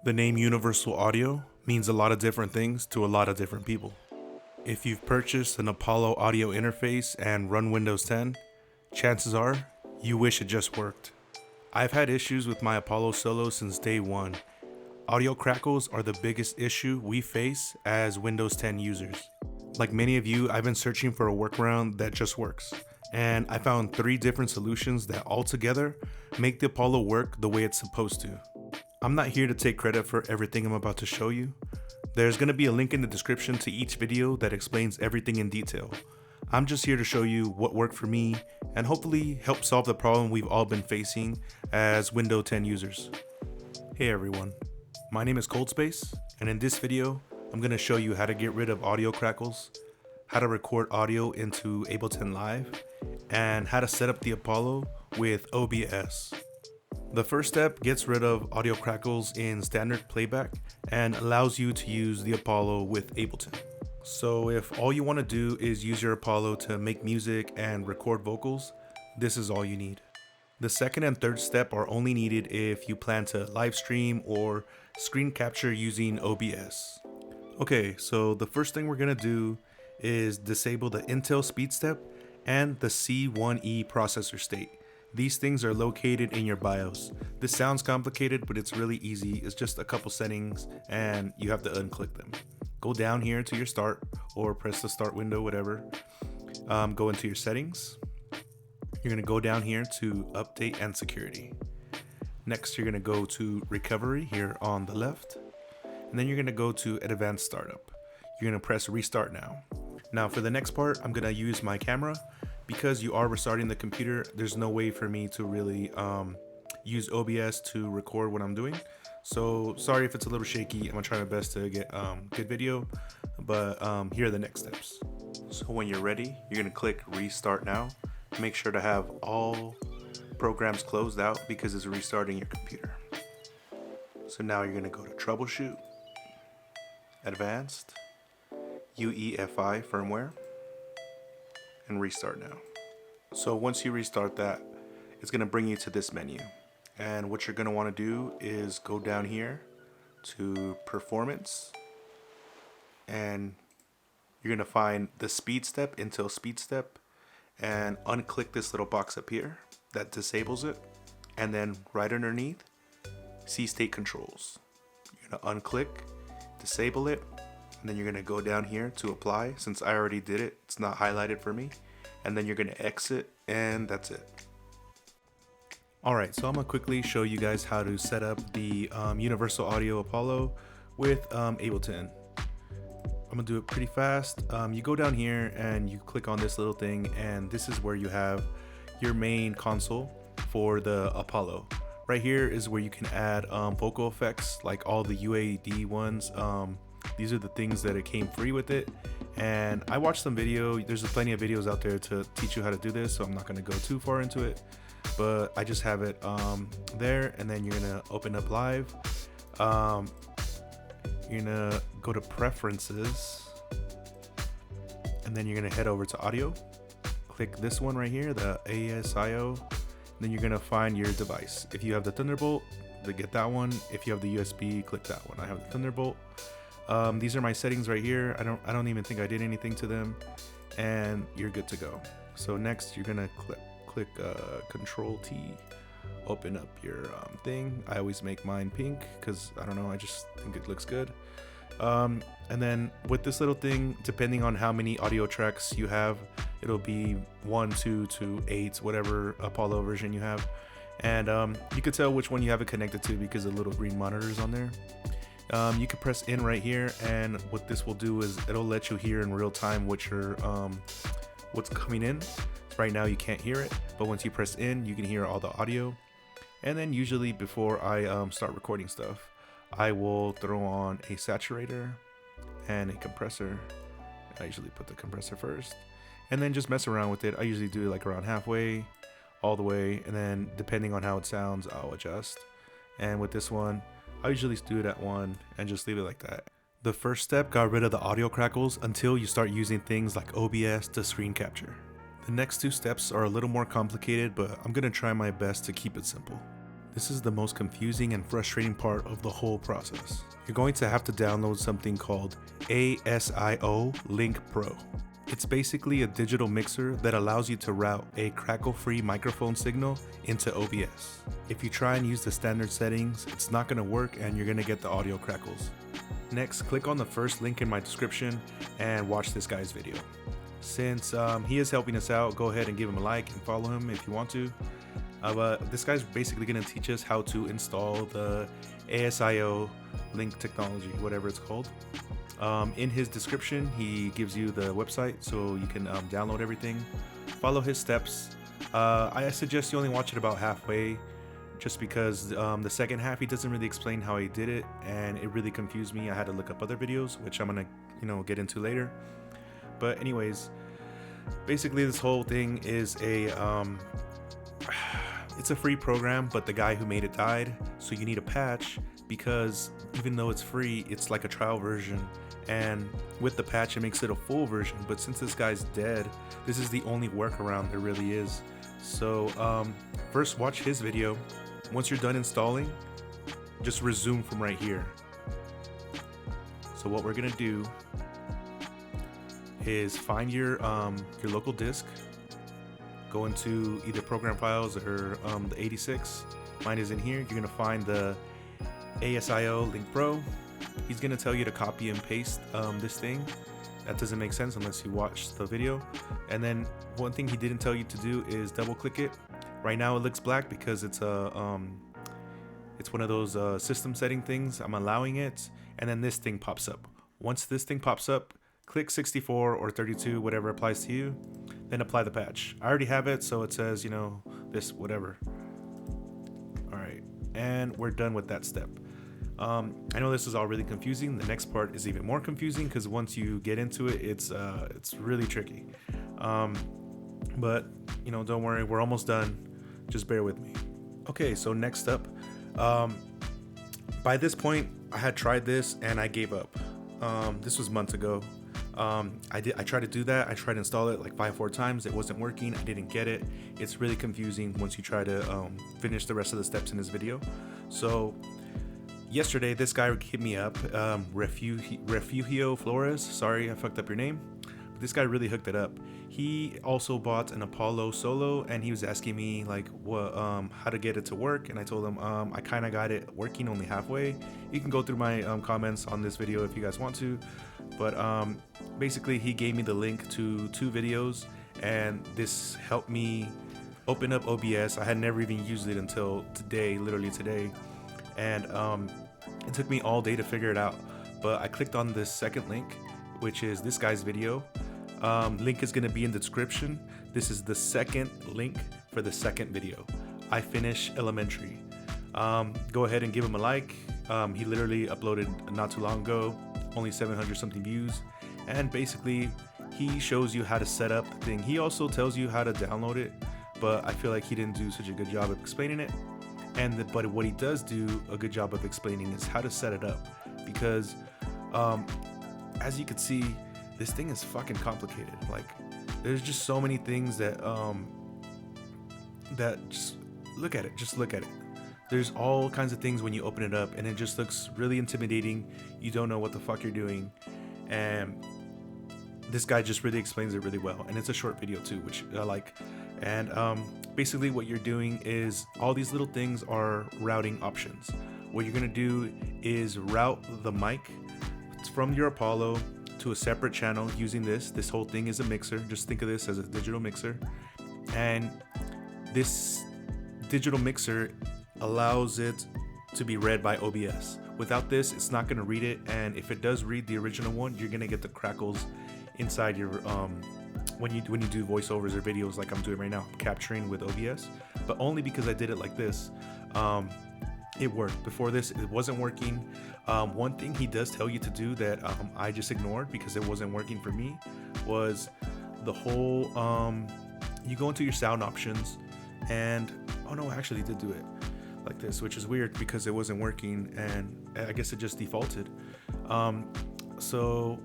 The name Universal Audio means a lot of different things to a lot of different people. If you've purchased an Apollo audio interface and run Windows 10, chances are you wish it just worked. I've had issues with my Apollo Solo since day one. Audio crackles are the biggest issue we face as Windows 10 users. Like many of you, I've been searching for a workaround that just works. And I found 3 different solutions that altogether make the Apollo work the way it's supposed to. I'm not here to take credit for everything I'm about to show you. There's going to be a link in the description to each video that explains everything in detail. I'm just here to show you what worked for me and hopefully help solve the problem we've all been facing as Windows 10 users. Hey everyone, my name is ColdSpace, and in this video, I'm going to show you how to get rid of audio crackles, how to record audio into Ableton Live, and how to set up the Apollo with OBS. The first step gets rid of audio crackles in standard playback and allows you to use the Apollo with Ableton. So if all you want to do is use your Apollo to make music and record vocals, this is all you need. The second and third step are only needed if you plan to live stream or screen capture using OBS. Okay, so the first thing we're going to do is disable the Intel speed step and the C1E processor state. These things are located in your BIOS. This sounds complicated, but it's really easy. It's just a couple settings and you have to unclick them. Go down here to your start or press the start window, whatever. Go into your settings. You're gonna go down here to update and security. Next, you're gonna go to recovery here on the left. And then you're gonna go to advanced startup. You're gonna press restart now. Now for the next part, I'm gonna use my camera. Because you are restarting the computer, there's no way for me to really use OBS to record what I'm doing. So sorry if it's a little shaky. I'm gonna try my best to get good video, but here are the next steps. So when you're ready, you're gonna click restart now. Make sure to have all programs closed out because it's restarting your computer. So now you're gonna go to troubleshoot, advanced, UEFI firmware, and restart now. So once you restart that, it's going to bring you to this menu, and what you're going to want to do is go down here to performance, and you're going to find the speed step, Intel speed step, and unclick this little box up here that disables it, and then right underneath, see state controls. You're going to unclick, disable it, and then you're going to go down here to apply. Since I already did it, it's not highlighted for me. And then you're going to exit, and that's it. Alright, so I'm going to quickly show you guys how to set up the Universal Audio Apollo with Ableton. I'm going to do it pretty fast. You go down here and you click on this little thing, and this is where you have your main console for the Apollo. Right here is where you can add vocal effects, like all the UAD ones. These are the things that it came free with it, and I watched some video. There's plenty of videos out there to teach you how to do this, so I'm not going to go too far into it, but I just have it there. And then you're going to open up live. You're going to go to preferences, and then you're going to head over to audio, click this one right here, the ASIO. Then you're going to find your device. If you have the Thunderbolt, get that one. If you have the USB, click that one. I have the Thunderbolt. These are my settings right here. I don't even think I did anything to them, and you're good to go. So next you're gonna click Control T, open up your thing. I always make mine pink because I don't know, I just think it looks good. And then with this little thing, depending on how many audio tracks you have, it'll be 1, 2 to 8, whatever Apollo version you have. And you can tell which one you have it connected to because the little green monitor is on there. You can press in right here, and what this will do is it'll let you hear in real time what what's coming in. Right now you can't hear it, but once you press in, you can hear all the audio. And then usually before I start recording stuff, I will throw on a saturator and a compressor. I usually put the compressor first, and then just mess around with it. I usually do it like around halfway, all the way, and then depending on how it sounds, I'll adjust. And with this one, I usually do it at 1 and just leave it like that. The first step got rid of the audio crackles until you start using things like OBS to screen capture. The next 2 steps are a little more complicated, but I'm going to try my best to keep it simple. This is the most confusing and frustrating part of the whole process. You're going to have to download something called ASIO Link Pro. It's basically a digital mixer that allows you to route a crackle-free microphone signal into OBS. If you try and use the standard settings, it's not going to work and you're going to get the audio crackles. Next, click on the first link in my description and watch this guy's video. Since he is helping us out, go ahead and give him a like and follow him if you want to. This guy's basically going to teach us how to install the ASIO link technology, whatever it's called. In his description, he gives you the website so you can download everything. Follow his steps. I suggest you only watch it about halfway, just because the second half he doesn't really explain how he did it, and it really confused me. I had to look up other videos, which I'm gonna get into later. But anyways, basically this whole thing is it's a free program, but the guy who made it died, so you need a patch, because even though it's free, it's like a trial version, and with the patch it makes it a full version. But since this guy's dead, this is the only workaround there really is. So first watch his video. Once you're done installing, just resume from right here. So what we're gonna do is find your local disk, go into either program files or the 86. Mine is in here. You're gonna find the ASIO Link Pro. He's gonna tell you to copy and paste this thing. That doesn't make sense unless you watch the video. And then one thing he didn't tell you to do is double click it. Right now it looks black because it's it's one of those system setting things. I'm allowing it, and then this thing pops up. Once this thing pops up, click 64 or 32, whatever applies to you, then apply the patch. I already have it, so it says, this, whatever. All right, and we're done with that step. I know this is all really confusing. The next part is even more confusing because once you get into it, it's really tricky. But don't worry, we're almost done. Just bear with me. Okay, so next up, by this point, I had tried this and I gave up. This was months ago. I tried to do that. I tried to install it like 5 or 4 times. It wasn't working. I didn't get it. It's really confusing once you try to finish the rest of the steps in this video. So yesterday, this guy hit me up, Refugio Flores. Sorry, I fucked up your name. But this guy really hooked it up. He also bought an Apollo Solo, and he was asking me like what, how to get it to work. And I told him I kind of got it working only halfway. You can go through my comments on this video if you guys want to. But basically, he gave me the link to 2 videos, and this helped me open up OBS. I had never even used it until today, literally today. And it took me all day to figure it out, but I clicked on this second link, which is this guy's video. Link is going to be in the description. This is the second link for the second video. I finish elementary. Go ahead and give him a like. He literally uploaded not too long ago, only 700 something views, and basically he shows you how to set up the thing. He also tells you how to download it, but I feel like he didn't do such a good job of explaining it. But what he does do a good job of explaining is how to set it up, because as you can see, this thing is fucking complicated. Like, there's just so many things that just look at it. There's all kinds of things when you open it up, and it just looks really intimidating. You don't know what the fuck you're doing, and this guy just really explains it really well. And it's a short video too, which I like. And basically what you're doing is all these little things are routing options. What you're gonna do is route the mic from your Apollo to a separate channel using this whole thing is a mixer. Just think of this as a digital mixer, and this digital mixer allows it to be read by OBS. Without this, it's not gonna read it, and if it does read the original one, you're gonna get the crackles inside your when you do voiceovers or videos like I'm doing right now, capturing with OBS. But only because I did it like this, it worked. Before this, it wasn't working. One thing he does tell you to do that I just ignored because it wasn't working for me was the whole you go into your sound options, and oh no, I actually did do it like this, which is weird because it wasn't working, and I guess it just defaulted. So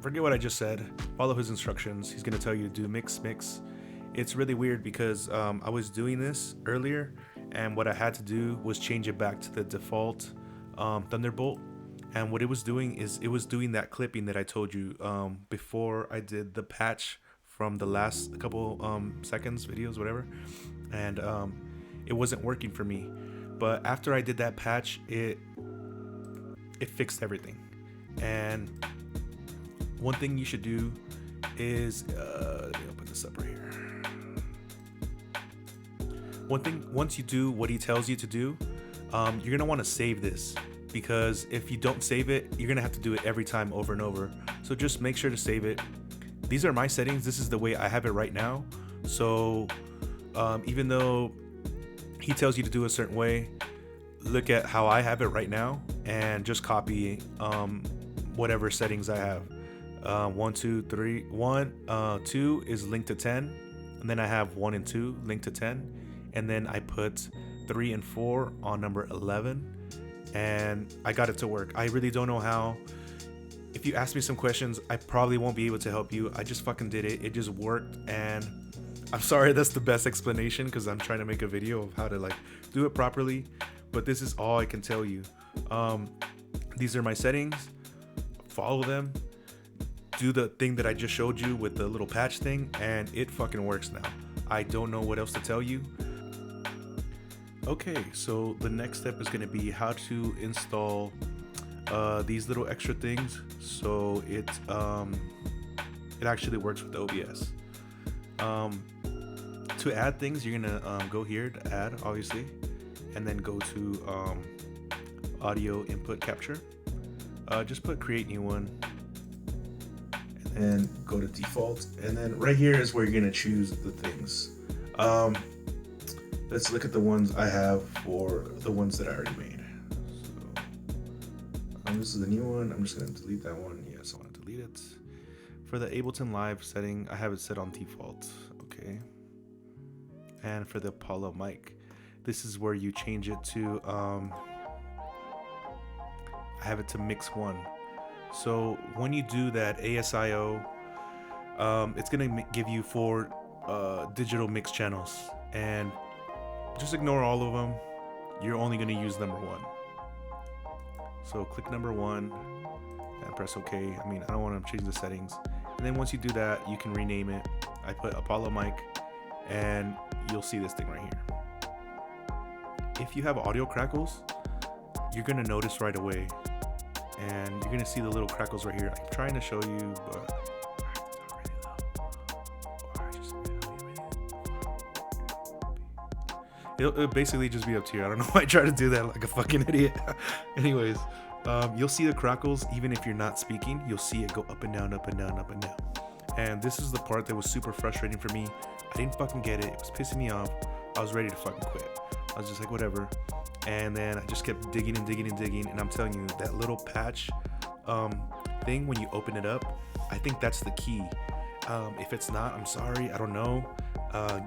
forget what I just said. Follow his instructions. He's gonna tell you to do mix. It's really weird because I was doing this earlier, and what I had to do was change it back to the default Thunderbolt. And what it was doing is it was doing that clipping that I told you before I did the patch from the last couple seconds videos, whatever, and it wasn't working for me. But after I did that patch, it fixed everything. And one thing you should do is let me open this up right here. One thing, once you do what he tells you to do, you're gonna want to save this, because if you don't save it, you're gonna have to do it every time over and over. So just make sure to save it. These are my settings. This is the way I have it right now. So even though he tells you to do a certain way, look at how I have it right now and just copy whatever settings I have. 1, 2, 3. 1, 2 is linked to 10, and then I have 1 and 2 linked to 10, and then I put 3 and 4 on number 11, and I got it to work. I really don't know how. If you ask me some questions, I probably won't be able to help you. I just fucking did it. It just worked, and I'm sorry that's the best explanation, because I'm trying to make a video of how to like do it properly, but this is all I can tell you. These are my settings. Follow them. Do the thing that I just showed you with the little patch thing, and it fucking works now. I don't know what else to tell you. Okay, so the next step is going to be how to install these little extra things so it actually works with OBS. To add things, you're gonna go here to add, obviously, and then go to audio input capture. Just put create new one, and then go to default, and then right here is where you're gonna choose the things. Let's look at the ones I have for the ones that I already made. So this is the new one. I'm just gonna delete that one. Yes, I want to delete it. For the Ableton Live setting, I have it set on default. Okay. And for the Apollo mic, this is where you change it to I have it to mix 1. So when you do that ASIO, it's gonna give you 4 digital mix channels, and just ignore all of them. You're only gonna use number 1. So click number 1 and press OK. I mean, I don't want to change the settings. And then once you do that, you can rename it. I put Apollo mic, and you'll see this thing right here. If you have audio crackles, you're gonna notice right away, and you're gonna see the little crackles right here. I'm trying to show you, but it'll basically just be up to you. I don't know why I try to do that like a fucking idiot. Anyways, you'll see the crackles even if you're not speaking. You'll see it go up and down, up and down, up and down. And this is the part that was super frustrating for me. I didn't fucking get it. It was pissing me off. I was ready to fucking quit. I was just like, whatever. And then I just kept digging and digging and digging. And I'm telling you, that little patch thing, when you open it up, I think that's the key. If it's not, I'm sorry. I don't know.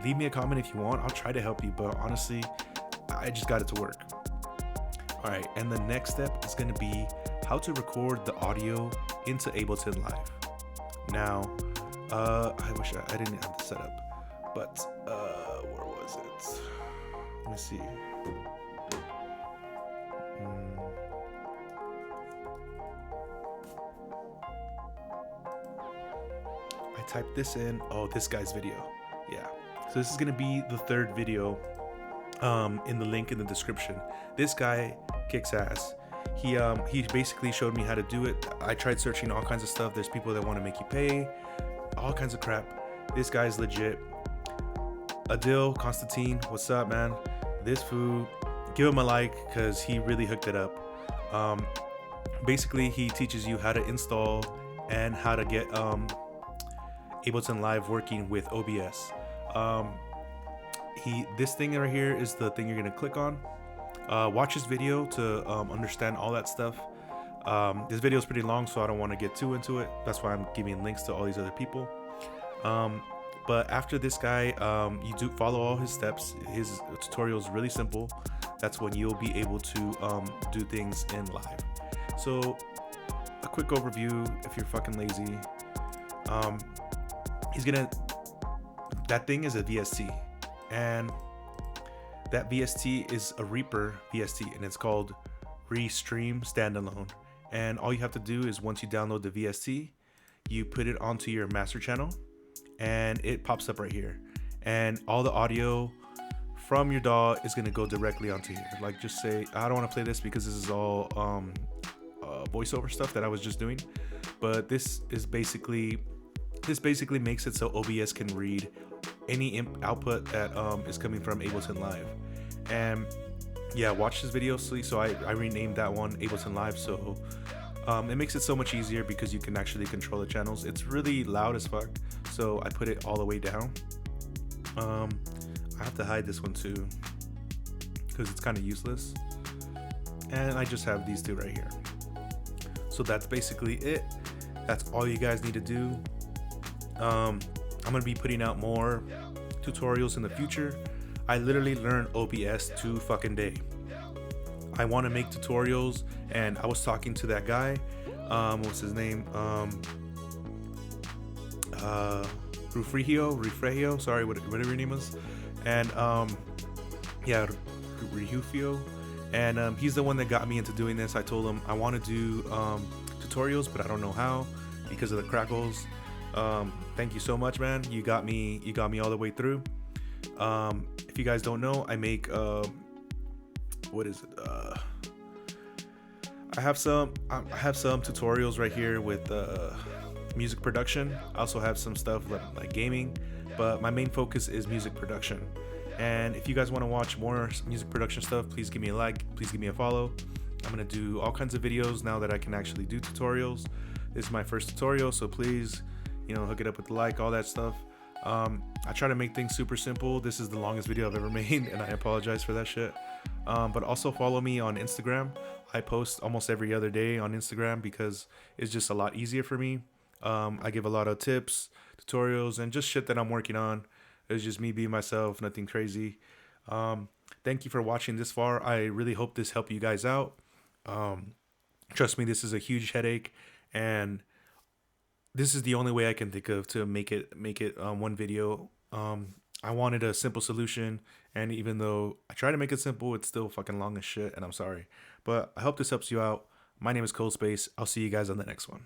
Leave me a comment if you want. I'll try to help you. But honestly, I just got it to work. All right. And the next step is going to be how to record the audio into Ableton Live. Now, I wish I didn't have the setup, but where was it? Let me see. I typed this in. Oh, this guy's video. Yeah. So this is gonna be the 3rd video in the link in the description. This guy kicks ass. He basically showed me how to do it. I tried searching all kinds of stuff. There's people that want to make you pay, all kinds of crap. This guy's legit. Adil Constantine, what's up, man? This food, give him a like, because he really hooked it up. Basically, he teaches you how to install and how to get Ableton Live working with OBS. This thing right here is the thing you're gonna click on. Watch his video to understand all that stuff. This video is pretty long, so I don't want to get too into it. That's why I'm giving links to all these other people. But after this guy, you do follow all his steps. His tutorial is really simple. That's when you'll be able to do things in live. So a quick overview, if you're fucking lazy, that thing is a VST, and That VST is a Reaper VST, and it's called Restream Standalone. And all you have to do is once you download the VST, you put it onto your master channel, and it pops up right here. And all the audio from your DAW is gonna go directly onto here. Like, just say, I don't wanna play this because this is all voiceover stuff that I was just doing. But this basically makes it so OBS can read any output that is coming from Ableton Live. And yeah, watch this video. So I renamed that one Ableton Live. So it makes it so much easier because you can actually control the channels. It's really loud as fuck, so I put it all the way down. I have to hide this one too because it's kind of useless. And I just have these two right here. So that's basically it. That's all you guys need to do. I'm gonna be putting out more tutorials in the future. I literally learned OBS 2 fucking day. I want to make tutorials, and I was talking to that guy. What's his name? Refrigio. Sorry, whatever your name is. And yeah, Refugio. And he's the one that got me into doing this. I told him I want to do tutorials, but I don't know how because of the Crackles. Thank you so much, man. You got me all the way through. If you guys don't know, I make what is it? I have some tutorials right here with music production. I also have some stuff like gaming, but my main focus is music production. And if you guys want to watch more music production stuff, please give me a like, please give me a follow. I'm gonna do all kinds of videos now that I can actually do tutorials. This is my first tutorial, so please, hook it up with the like, all that stuff. I try to make things super simple. This is the longest video I've ever made, and I apologize for that shit. But also follow me on Instagram. I post almost every other day on Instagram because it's just a lot easier for me. I give a lot of tips, tutorials, and just shit that I'm working on. It's just me being myself, nothing crazy. Thank you for watching this far. I really hope this helped you guys out. Trust me, this is a huge headache, and this is the only way I can think of to make it one video. I wanted a simple solution, and even though I try to make it simple, it's still fucking long as shit, and I'm sorry. But I hope this helps you out. My name is ColdSpace. I'll see you guys on the next one.